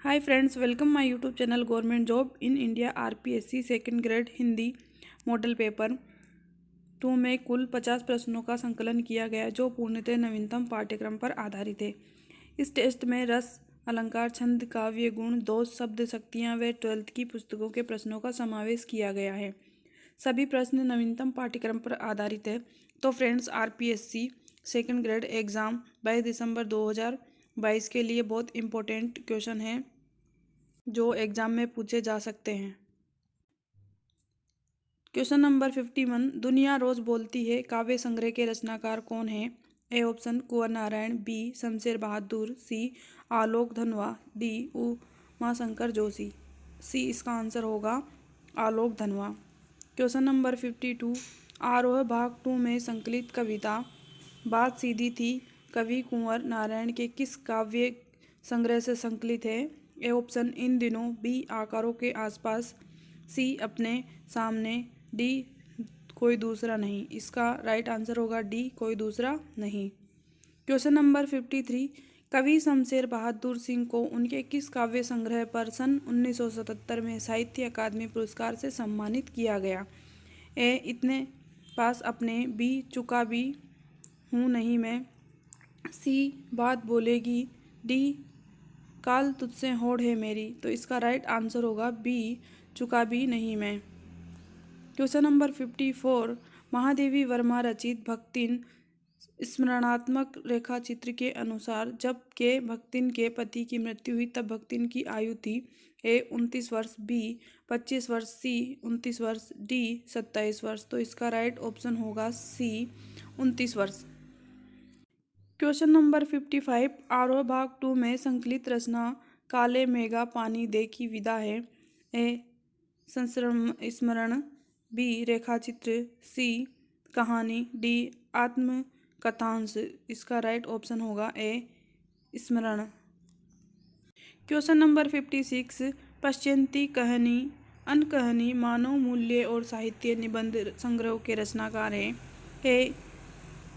Hi friends, welcome my YouTube channel government job in India RPSC second grade Hindi model paper 2 में कुल 50 प्रश्नों का संकलन किया गया जो पूर्णतः नवीनतम पाठ्यक्रम पर आधारित है। इस टेस्ट में रस, अलंकार, छंद, काव्य गुण, दोष, शब्द शक्तियाँ व 12th की पुस्तकों के प्रश्नों का समावेश किया गया है। सभी प्रश्न नवीनतम पाठ्यक्रम पर आधारित है। तो friends, RPSC second grade exam 22 दिसंबर 2022 के लिए बहुत इम्पोर्टेंट क्वेश्चन है जो एग्जाम में पूछे जा सकते हैं। क्वेश्चन नंबर 51, दुनिया रोज बोलती है काव्य संग्रह के रचनाकार कौन है? A option Kunwar Narayan, B Shamsher Bahadur, C Alok Dhanwa, D Umashankar Joshi. सी इसका आंसर होगा आलोक धनवा। क्वेश्चन नंबर 52, आरोह भाग 2 में संकलित कविता बात सीधी थी कवि कुंवर नारायण के किस काव्य संग्रह से संकलित है? ए ऑप्शन इन दिनों, बी आकारों के आसपास, सी अपने सामने, डी कोई दूसरा नहीं। इसका राइट आंसर होगा डी कोई दूसरा नहीं। क्वेश्चन नंबर 53, कवि शमशेर बहादुर सिंह को उनके किस काव्य संग्रह पर सन 1977 में साहित्य अकादमी पुरस्कार से सम्मानित किया गया? ए इतने पास अपने, बी चुका भी हूँ नहीं मैं, सी बात बोलेगी, डी काल तुझसे होड़ है मेरी। तो इसका राइट आंसर होगा बी चुका भी नहीं मैं। क्वेश्चन नंबर 54, महादेवी वर्मा रचित भक्तिन स्मरणात्मक रेखा चित्र के अनुसार जब के भक्तिन के पति की मृत्यु हुई तब भक्तिन की आयु थी? ए 29 वर्ष, बी 25 वर्ष, सी 29 वर्ष, डी 27 वर्ष। तो इसका राइट ऑप्शन होगा सी 29 वर्ष। क्वेश्चन नंबर 55, आरोह भाग 2 में संकलित रचना काले मेघा पानी दे की विदा है? ए संस्मरण, बी रेखाचित्र, सी कहानी, डी आत्मकथांश। इसका राइट ऑप्शन होगा ए स्मरण। क्वेश्चन नंबर 56, पश्चिंती कहानी अनकहानी मानव मूल्य और साहित्य निबंध संग्रह के रचनाकार हैं? A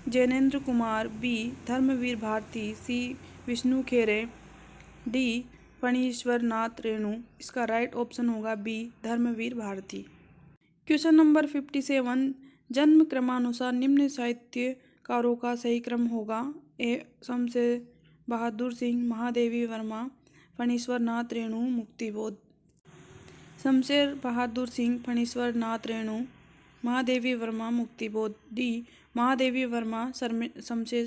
Jainendra Kumar, B Dharamvir Bharati, C Vishnu Khare, D Phanishwar Nath Renu. इसका राइट ऑप्शन होगा B Dharamvir Bharati. Question number 57, जन्म क्रमानुसार निम्न साहित्यकारों का सही क्रम होगा? ए शमशेर बहादुर सिंह, महादेवी वर्मा, फणीश्वर नाथ रेणु, मुक्तिबोध। शमशेर बहादुर सिंह, फणीश्वर नाथ रेणु, महादेवी वर्मा, मुक्तिबोध। डी महादेवी वर्मा, शमशेर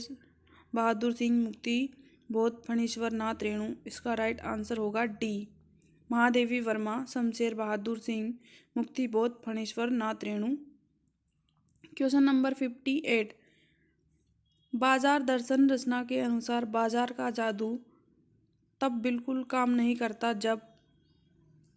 बहादुर सिंह, मुक्तिबोध, फणीश्वर नाथ रेणु। इसका राइट आंसर होगा D Mahadevi Varma, Shamsher Bahadur Singh, Muktibodh, Phanishwar Nath Renu. Question number 58, बाजार दर्शन रचना के अनुसार बाजार का जादू तब बिल्कुल काम नहीं करता जब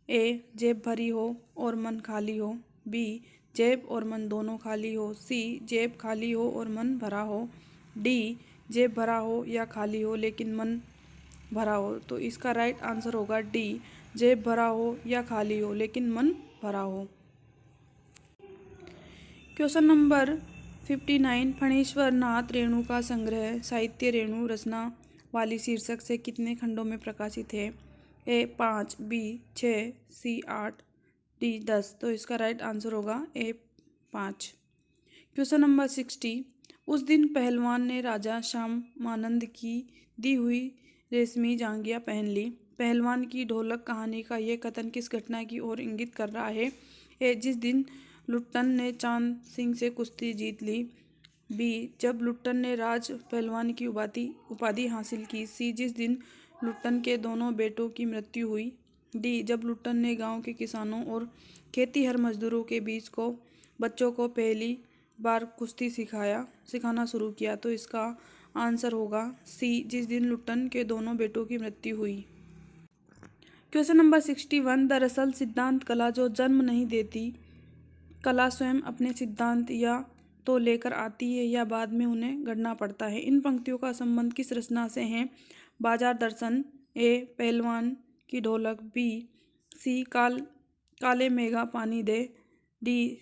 ए जेब भरी हो और मन खाली हो, बी जेब और मन दोनों खाली हो, सी जेब खाली हो और मन भरा हो, डी जेब भरा हो या खाली हो लेकिन मन भरा हो। तो इसका राइट आंसर होगा डी जेब भरा हो या खाली हो लेकिन मन भरा हो। क्वेश्चन नंबर 59, फणीश्वर नाथ रेणु का संग्रह साहित्य रेणु रचना वाली शीर्षक से कितने खंडों में प्रकाशित है? ए 5, बी 6, सी 8, डी 10। तो इसका राइट आंसर होगा ए 5। क्वेश्चन नंबर 60, उस दिन पहलवान ने राजा श्यामानंद की दी हुई रेशमी जांघिया पहन ली। पहलवान की ढोलक कहानी का यह कथन किस घटना की ओर इंगित कर रहा है? ए जिस दिन लुट्टन ने चांद सिंह से कुश्ती जीत ली, बी जब लुट्टन ने राज पहलवान की उपाधि हासिल की, सी जिस दिन लुट्टन के दोनों बेटों की मृत्यु हुई, डी जब लुट्टन ने गांव के किसानों और खेतीहर मजदूरों के बीच को बच्चों को पहली बार कुश्ती सिखाना शुरू किया। तो इसका आंसर होगा सी जिस दिन लुट्टन के दोनों बेटों की मृत्यु हुई। क्वेश्चन नंबर 61, दरअसल सिद्धांत कला जो जन्म नहीं देती, कला स्वयं अपने सिद्धांत या तो लेकर आती है या बाद में उन्हें गढ़ना पड़ता है। इन पंक्तियों का संबंध किस रचना से है? बाजार दर्शन, ए पहलवान की ढोलक, बी सी काले मेघा पानी दे, डी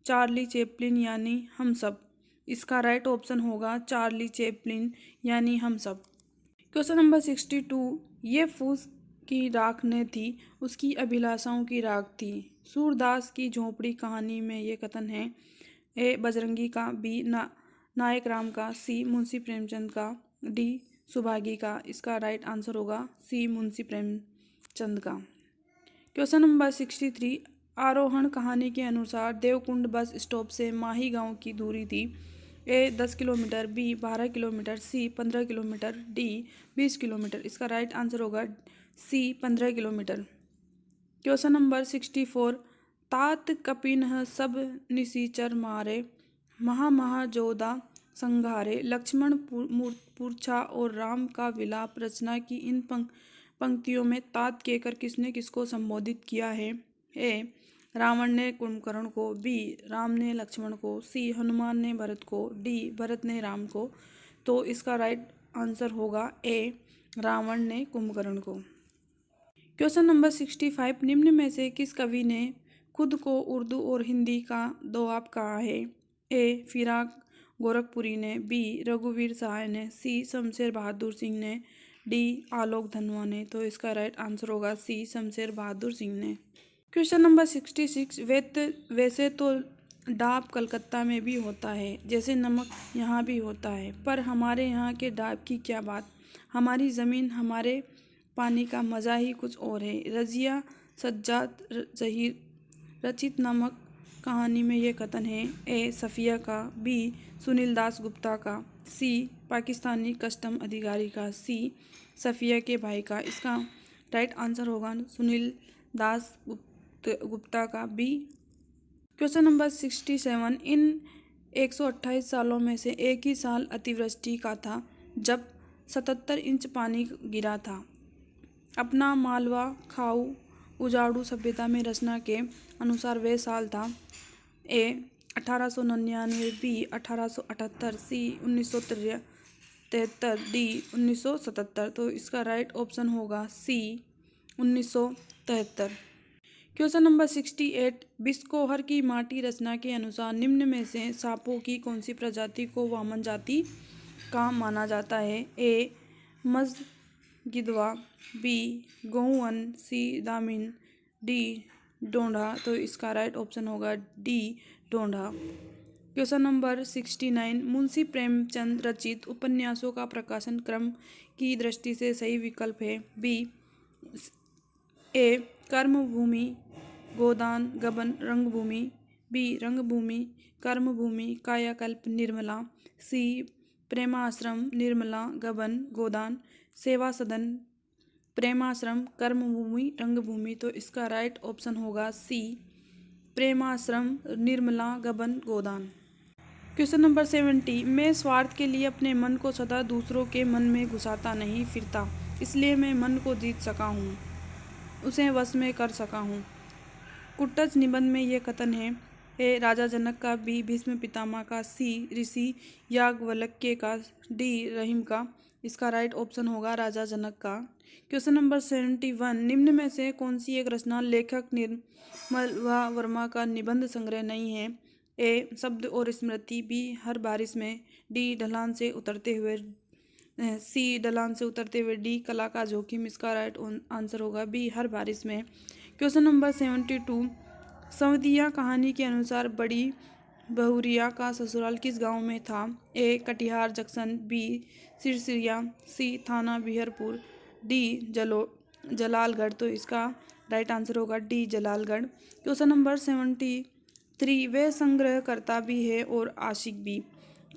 चार्ली चैपलिन यानी हम सब। इसका राइट ऑप्शन होगा चार्ली चैपलिन यानी हम सब। क्वेश्चन नंबर 62, ये फूस की राख ने थी, उसकी अभिलाषाओं की राख थी। सूरदास की झोपड़ी कहानी में ये कथन है। ए बजरंगी का, बी नायक राम का, सी मुंशी प्रेमचंद का, डी सुभागी का। इसका राइट आंसर होगा सी मुंशी प्रेमचंद का। क्वेश्चन नंबर 63, आरोहण कहानी के अनुसार देवकुंड बस स्टॉप से माही गांव की दूरी थी। ए 10 किलोमीटर, बी 12 किलोमीटर, सी 15 किलोमीटर, डी 20 किलोमीटर। इसका राइट आंसर होगा सी 15 किलोमीटर। क्वेश्चन नंबर 64, तात कपिनह सब निसीचर मारे, महा जोधा संघारे, लक्ष्मण मूर्छा और राम का विलाप रचना की इन पंक्तियों में तात कहकर किसने किसको संबोधित किया है। ए रावण ने कुंभकर्ण को, बी राम ने लक्ष्मण को, सी हनुमान ने भरत को, डी भरत ने राम को। तो इसका राइट आंसर होगा ए रावण ने कुंभकर्ण को। क्वेश्चन नंबर 65, निम्न में से किस कवि ने खुद को उर्दू और हिंदी का दोआब कहा है। ए फिराक गोरखपुरी ने, बी रघुवीर सहाय ने, सी शमशेर बहादुर सिंह ने, डी आलोक धनवा ने। तो इसका राइट आंसर होगा सी शमशेर बहादुर सिंह ने। क्वेश्चन नंबर 66, वैसे तो डाब कलकत्ता में भी होता है, जैसे नमक यहाँ भी होता है, पर हमारे यहाँ के डाब की क्या बात। हमारी ज़मीन, हमारे पानी का मज़ा ही कुछ और है। रज़िया सज्जाद जहीर रचित नमक कहानी में ये कथन है। ए सफ़िया का, बी सुनील दास गुप्ता का, सी पाकिस्तानी कस्टम अधिकारी का, सी सफ़िया के भाई का। इसका राइट आंसर होगा सुनील दास गुप्ता का, बी। क्वेश्चन नंबर 67, इन 128 सालों में से एक ही साल अतिवृष्टि का था जब 77 इंच पानी गिरा था। अपना मालवा खाऊ उजाड़ू सभ्यता में रचना के अनुसार वह साल था। ए 1899, बी 1878, सी 1973, डी 1977। तो इसका राइट ऑप्शन होगा सी 1973। क्वेश्चन नंबर 68, बिस्कोहर की माटी रचना के अनुसार निम्न में से सांपों की कौन सी प्रजाति को वामन जाति का माना जाता है। ए मजगिद्वा, बी गोहुअन, सी दामिन, डी डोंढा। तो इसका राइट ऑप्शन होगा डी डोंढा। क्वेश्चन नंबर 69, मुंशी प्रेमचंद रचित उपन्यासों का प्रकाशन क्रम की दृष्टि से सही विकल्प है। बी ए कर्मभूमि गोदान गबन रंगभूमि, बी रंगभूमि कर्मभूमि कायाकल्प निर्मला, सी प्रेमाश्रम निर्मला गबन गोदान सेवा सदन प्रेमाश्रम कर्मभूमि रंगभूमि। तो इसका राइट ऑप्शन होगा सी प्रेमाश्रम निर्मला गबन गोदान। क्वेश्चन नंबर 70, मैं स्वार्थ के लिए अपने मन को सदा दूसरों के मन में घुसाता नहीं फिरता, इसलिए मैं मन को जीत सका हूँ, उसे वश में कर सका हूँ। कुट्टच निबंध में ये कथन है। ए राजा जनक का, बी भीष्म पितामह का, सी ऋषि याज्ञवल्क्य का, डी रहीम का। इसका राइट ऑप्शन होगा राजा जनक का। क्वेश्चन नंबर 71, निम्न में से कौन सी एक रचना लेखक निर्मला वर्मा का निबंध संग्रह नहीं है। ए शब्द और स्मृति, बी हर बारिश में, डी ढलान से उतरते हुए, सी ढलान से उतरते हुए, डी कला का जोखिम। इसका राइट आंसर होगा बी हर बारिश में। क्वेश्चन नंबर 72, संवदिया कहानी के अनुसार बड़ी बहुरिया का ससुराल किस गांव में था। ए कटिहार जंक्शन, बी सिरसिया, सी थाना बिहरपुर, डी जलालगढ़। तो इसका राइट आंसर होगा डी जलालगढ़। क्वेश्चन नंबर 73, वे संग्रहकर्ता भी है और आशिक भी।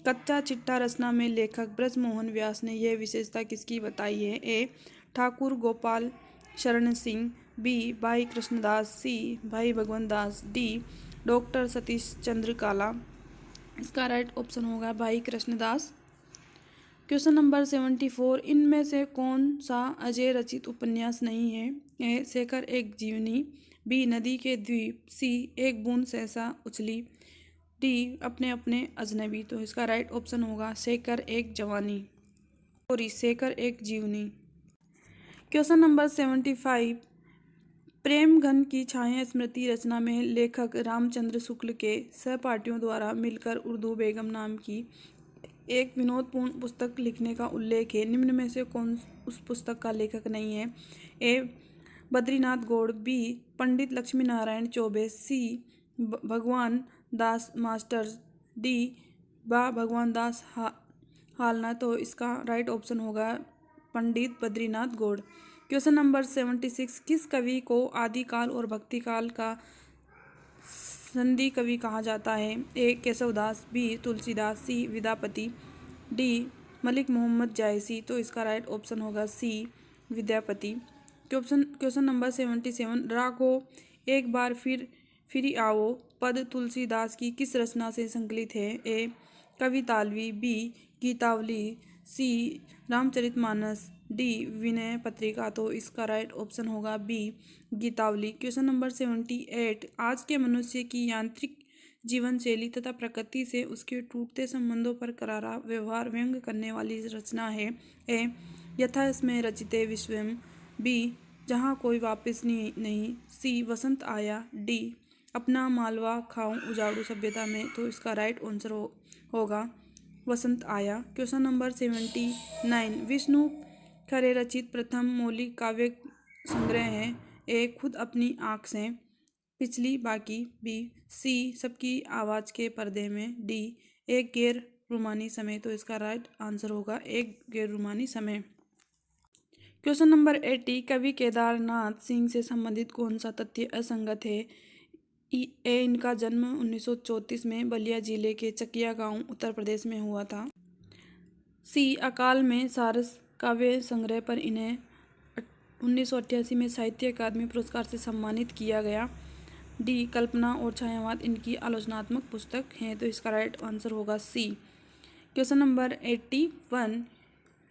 कच्चा चिट्ठा रचना में लेखक ब्रजमोहन व्यास ने यह विशेषता किसकी बताई है। ए ठाकुर गोपाल शरण सिंह, बी भाई कृष्णदास, सी भाई भगवंत दास, डी डॉक्टर सतीश चंद्र काला। इसका राइट ऑप्शन होगा भाई कृष्णदास। क्वेश्चन नंबर 74, इनमें से कौन सा अजय रचित उपन्यास नहीं है। ए शेखर एक जीवनी, बी नदी के द्वीप, सी एक बूंद सहसा उछली, डी अपने अपने अजनबी। तो इसका राइट ऑप्शन होगा शेखर एक जवानी, सॉरी शेखर एक जीवनी। क्वेश्चन नंबर 75, प्रेम घन की छाया स्मृति रचना में लेखक रामचंद्र शुक्ल के सहपाठियों द्वारा मिलकर उर्दू बेगम नाम की एक विनोदपूर्ण पुस्तक लिखने का उल्लेख है, निम्न में से कौन उस पुस्तक का लेखक नहीं है? ए बद्रीनाथ गौड़, बी पंडित लक्ष्मी नारायण चौबे, सी भगवान दास मास्टर्स, डी भगवान दास हालना। तो इसका राइट ऑप्शन होगा पंडित बद्रीनाथ गौड़। क्वेश्चन नंबर 76, किस कवि को आदिकाल और भक्तिकाल का संधि कवि कहा जाता है? ए केशवदास, बी तुलसीदास, सी विद्यापति, डी मलिक मोहम्मद जायसी। तो इसका राइट ऑप्शन होगा सी विद्यापति। क्वेश्चन नंबर 77, रागो एक बार फिर आओ पद तुलसीदास की किस रचना से संकलित है? ए कवितालवी, बी गीतावली, सी रामचरितमानस, डी विनय पत्रिका। तो इसका राइट ऑप्शन होगा बी गीतावली। क्वेश्चन नंबर 78, आज के मनुष्य की यांत्रिक जीवन शैली तथा प्रकृति से उसके टूटते संबंधों पर करारा व्यवहार व्यंग करने वाली रचना है? ए यथास्मय रचिते विश्वम, बी जहाँ कोई वापस नहीं, सी वसंत आया, डी अपना मालवा खाऊं उजाड़ू सभ्यता में। तो इसका राइट आंसर होगा वसंत आया। क्वेश्चन नंबर 79, विष्णु खरे रचित प्रथम मौलिक काव्य संग्रह है? ए खुद अपनी आँख से, पिछली बाकी, बी सी सबकी आवाज़ के पर्दे में, डी एक गैर रूमानी समय। तो इसका राइट आंसर होगा एक गैर रूमानी समय। क्वेश्चन नंबर 80, कवि केदारनाथ सिंह से संबंधित कौन सा तथ्य असंगत है? ए इनका जन्म 1934 में बलिया जिले के चकिया गांव उत्तर प्रदेश में हुआ था। सी अकाल में सारस काव्य संग्रह पर इन्हें 1988 में साहित्य अकादमी पुरस्कार से सम्मानित किया गया। डी कल्पना और छायावाद इनकी आलोचनात्मक पुस्तक है। तो इसका राइट आंसर होगा सी। क्वेश्चन नंबर 81,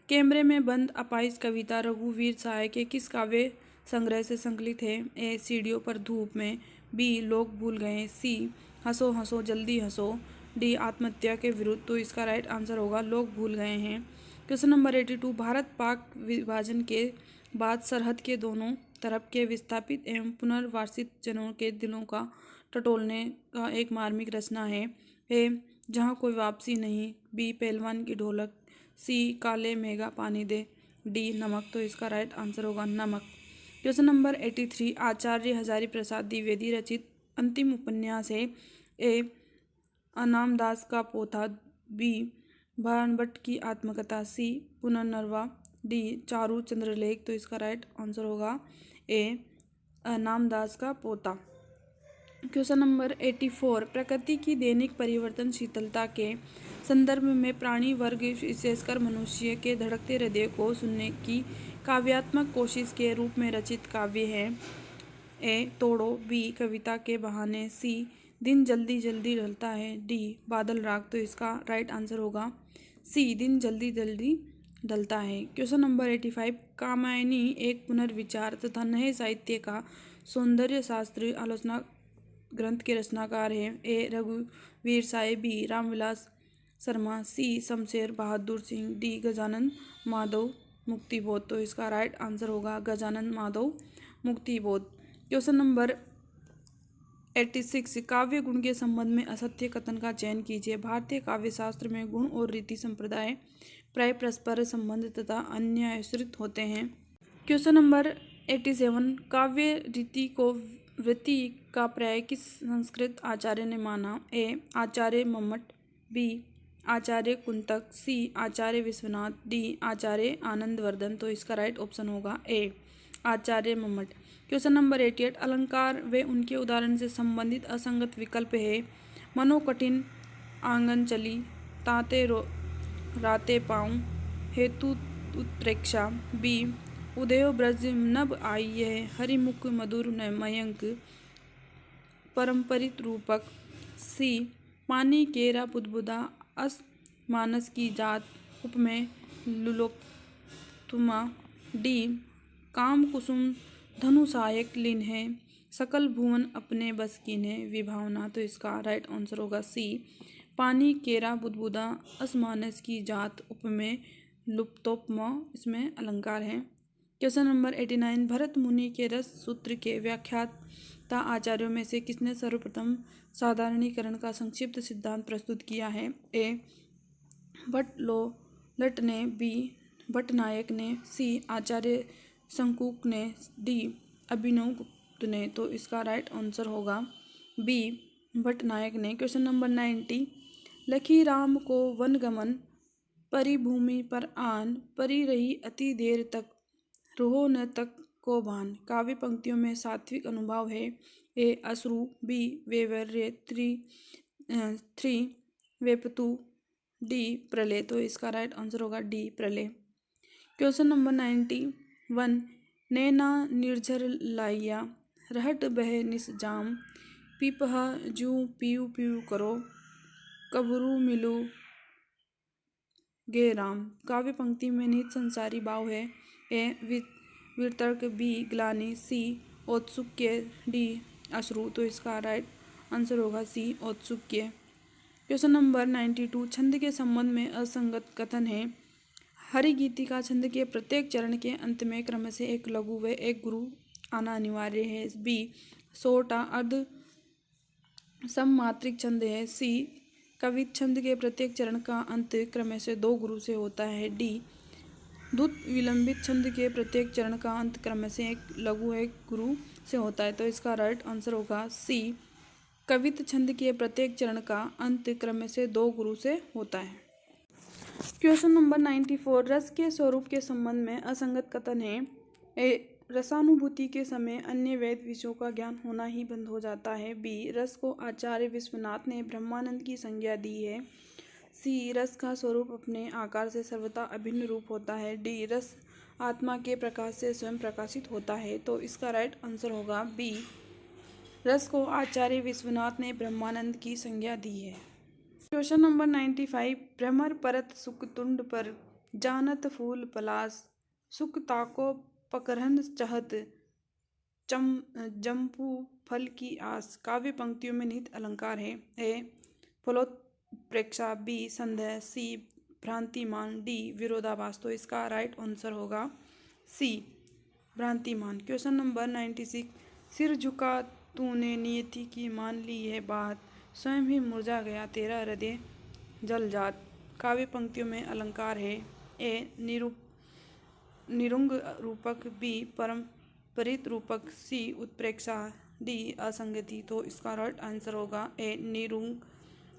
कैमरे में बंद अपाइज कविता रघुवीर साय के किस काव्य संग्रह से संकलित है? ए सीढ़ियों पर धूप में, बी लोग भूल गए, सी हंसो हंसो जल्दी हंसो, डी आत्महत्या के विरुद्ध। तो इसका राइट आंसर होगा लोग भूल गए हैं। क्वेश्चन नंबर 82, भारत पाक विभाजन के बाद सरहद के दोनों तरफ के विस्थापित एवं पुनर्वासित जनों के दिलों का टटोलने का एक मार्मिक रचना है? ए जहाँ कोई वापसी नहीं, बी पहलवान की ढोलक, सी काले मेघा पानी दे, डी नमक। तो इसका राइट आंसर होगा नमक। क्वेश्चन नंबर 83, आचार्य हजारी प्रसाद द्विवेदी रचित अंतिम उपन्यास है? ए अनामदास का पोथा, बी भानभट्ट की आत्मकथा, सी पुनर्नवा, डी चारू चंद्रलेख। तो इसका राइट आंसर होगा ए नामदास का पोता। क्वेश्चन नंबर 84, प्रकृति की दैनिक परिवर्तनशीलता के संदर्भ में प्राणी वर्ग विशेषकर मनुष्य के धड़कते हृदय को सुनने की काव्यात्मक कोशिश के रूप में रचित काव्य है? ए तोड़ो, बी कविता के बहाने, सी दिन जल्दी जल्दी ढलता है, डी बादल राग। तो इसका राइट आंसर होगा सी दिन जल्दी जल्दी ढलता है। क्वेश्चन नंबर 85, कामायनी एक पुनर्विचार तथा नए साहित्य का सौंदर्य शास्त्र आलोचना ग्रंथ के रचनाकार हैं? ए रघुवीर साय, बी रामविलास शर्मा, सी शमशेर बहादुर सिंह, डी गजानन माधव मुक्तिबोध। तो इसका राइट आंसर होगा गजानन माधव मुक्तिबोध। क्वेश्चन नंबर 86, काव्य गुण के संबंध में असत्य कथन का चयन कीजिए। भारतीय काव्य शास्त्र में गुण और रीति संप्रदाय प्राय परस्पर संबंध तथा अन्यायश्रित होते हैं। क्वेश्चन नंबर 87, काव्य रीति को वृत्ति का पर्याय किस संस्कृत आचार्य ने माना? ए आचार्य मम्मट, बी आचार्य कुंतक, सी आचार्य विश्वनाथ, डी आचार्य आनंदवर्धन। तो इसका राइट ऑप्शन होगा ए आचार्य मम्मट। क्वेश्चन नंबर 88, अलंकार व उनके उदाहरण से संबंधित असंगत विकल्प है? मनोकठिन आंगन चली, ताते राते पाऊँ, हेतु उत्प्रेक्षा, बी उदयो ब्रज नभ आई यह हरिमुख मधुर मयंक परंपरित रूपक, सी पानी केरा बुदबुदा अस मानस की जात उपमेय लुलोत्तमा, डी काम कुसुम धनु सहायक लीन है सकल भुवन अपने बस कीन्हे विभावना। तो इसका राइट आंसर होगा सी पानी केरा बुदबुदा असमानस की जात उपमेय लुप्तोपमा इसमें अलंकार है। क्वेश्चन नंबर 89, भरत मुनि के रस सूत्र के व्याख्याता आचार्यों में से किसने सर्वप्रथम साधारणीकरण का संक्षिप्त सिद्धांत प्रस्तुत किया है? ए भट्ट लोलट ने, बी भट्टनायक ने, सी आचार्य शंकुक ने, डी अभिनवगुप्त ने। तो इसका राइट आंसर होगा बी भट्टनायक ने। क्वेश्चन नंबर 90, लखी राम को वनगमन, परी भूमि पर आन, परी रही अति देर तक, रहो न तक को भान। काव्य पंक्तियों में सात्विक अनुभाव है। ए अश्रु, बी वैवर्य, थ्री वेपतु, डी प्रलय। तो इसका राइट आंसर होगा डी प्रलय। क्वेश्चन नंबर 91, नैना निर्झर लाइया, रहट बह निस जाम, पीपहा जू पीऊ पीऊ करो, कबरू मिलू गे राम। काव्य पंक्ति में निहित संसारी भाव है। ए वितर्क, बी ग्लानि, सी औत्सुक्य, डी अश्रु। तो इसका राइट आंसर होगा सी औत्सुक्य। क्वेश्चन नंबर 92, छंद के संबंध में असंगत कथन है। हरिगीतिका छंद के प्रत्येक चरण के अंत में क्रम से एक लघु व एक गुरु आना अनिवार्य है। बी सोटा अर्ध सममात्रिक छंद है। सी कवित छंद के प्रत्येक चरण का अंत क्रम से दो गुरु से होता है। डी द्रुत विलंबित छंद के प्रत्येक चरण का अंत क्रम से एक लघु एक गुरु से होता है। तो इसका राइट आंसर होगा सी कवित छंद के प्रत्येक चरण का अंत क्रम से दो गुरु से होता है। क्वेश्चन नंबर 94, रस के स्वरूप के संबंध में असंगत कथन है। ए रसानुभूति के समय अन्य वैध विषयों का ज्ञान होना ही बंद हो जाता है। बी रस को आचार्य विश्वनाथ ने ब्रह्मानंद की संज्ञा दी है। सी रस का स्वरूप अपने आकार से सर्वथा अभिन्न रूप होता है। डी रस आत्मा के प्रकाश से स्वयं प्रकाशित होता है। तो इसका राइट आंसर होगा बी रस को आचार्य विश्वनाथ ने ब्रह्मानंद की संज्ञा दी है। क्वेश्चन नंबर 95, भ्रमर परत सुख तुंड पर, जानत फूल पलास, सुख ताको पकरहन चहत, जम्पू फल की आस। काव्य पंक्तियों में निहित अलंकार है। ए फलोत्प्रेक्षा, बी संदेह, सी भ्रांतिमान, डी विरोधाभास। तो इसका राइट आंसर होगा सी भ्रांतिमान। क्वेश्चन नंबर 96, सिर झुका तूने नियति की मान ली है बात, स्वयं ही मुरझा गया तेरा हृदय जल जात। काव्य पंक्तियों में अलंकार है। ए निरुंग रूपक, बी परम्परित रूपक, सी उत्प्रेक्षा, डी असंगति। तो इसका राइट आंसर होगा ए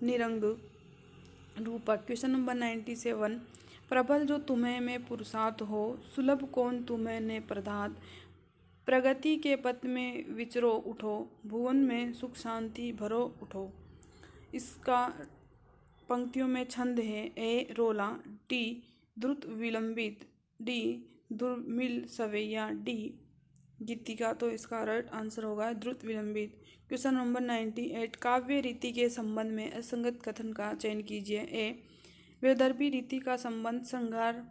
निरंग रूपक। क्वेश्चन नंबर 97, प्रबल जो तुम्हें में पुरुषार्थ हो, सुलभ कौन तुम्हें ने प्रदात, प्रगति के पथ में विचरो उठो, भुवन में सुख शांति भरो उठो। इसका पंक्तियों में छंद है। ए रोला, डी द्रुत विलंबित, डी दुर्मिल सवैया, डी गीतिका। तो इसका राइट आंसर होगा द्रुत विलंबित। क्वेश्चन नंबर 98, काव्य रीति के संबंध में असंगत कथन का चयन कीजिए। ए वैदर्भी रीति का संबंध श्रृंगार,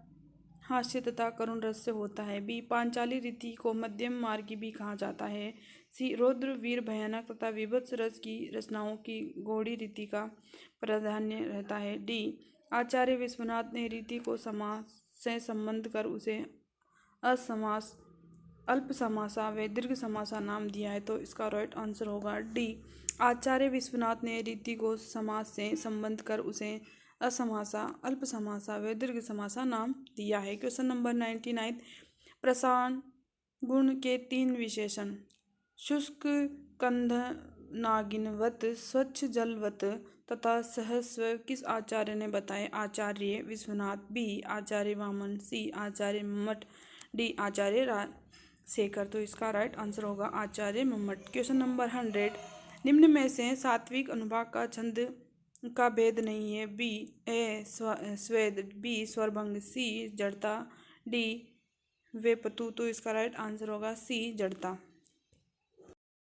हास्य तथा करुण रस से होता है। बी पांचाली रीति को मध्यम मार्गी भी कहा जाता है। सी रौद्र वीर भयानक तथा विभत्स रस की रचनाओं की गौड़ी रीति का प्राधान्य रहता है। डी आचार्य विश्वनाथ ने रीति को समास से संबंध कर उसे असमास, अल्प समासा व दीर्घ समासा नाम दिया है। तो इसका राइट आंसर होगा डी आचार्य विश्वनाथ ने रीति को समास से संबंध कर उसे असमासा, अल्प समासा व दीर्घ समासा नाम दिया है। क्वेश्चन नंबर 99, प्रसारण गुण के तीन विशेषण, शुष्क कंध नागिनवत, स्वच्छ जलवत तथा सहस्व किस आचार्य ने बताए। आचार्य विश्वनाथ, बी आचार्य वामन, सी आचार्य मम्मट, डी आचार्य शेखर। तो इसका राइट आंसर होगा आचार्य मम्मट। क्वेश्चन नंबर 100, निम्न में से सात्विक अनुभाग का छंद का भेद नहीं है। बी ए स्वेद, बी स्वरभंग, सी जड़ता, डी वेपतु। तो इसका राइट आंसर होगा सी जड़ता।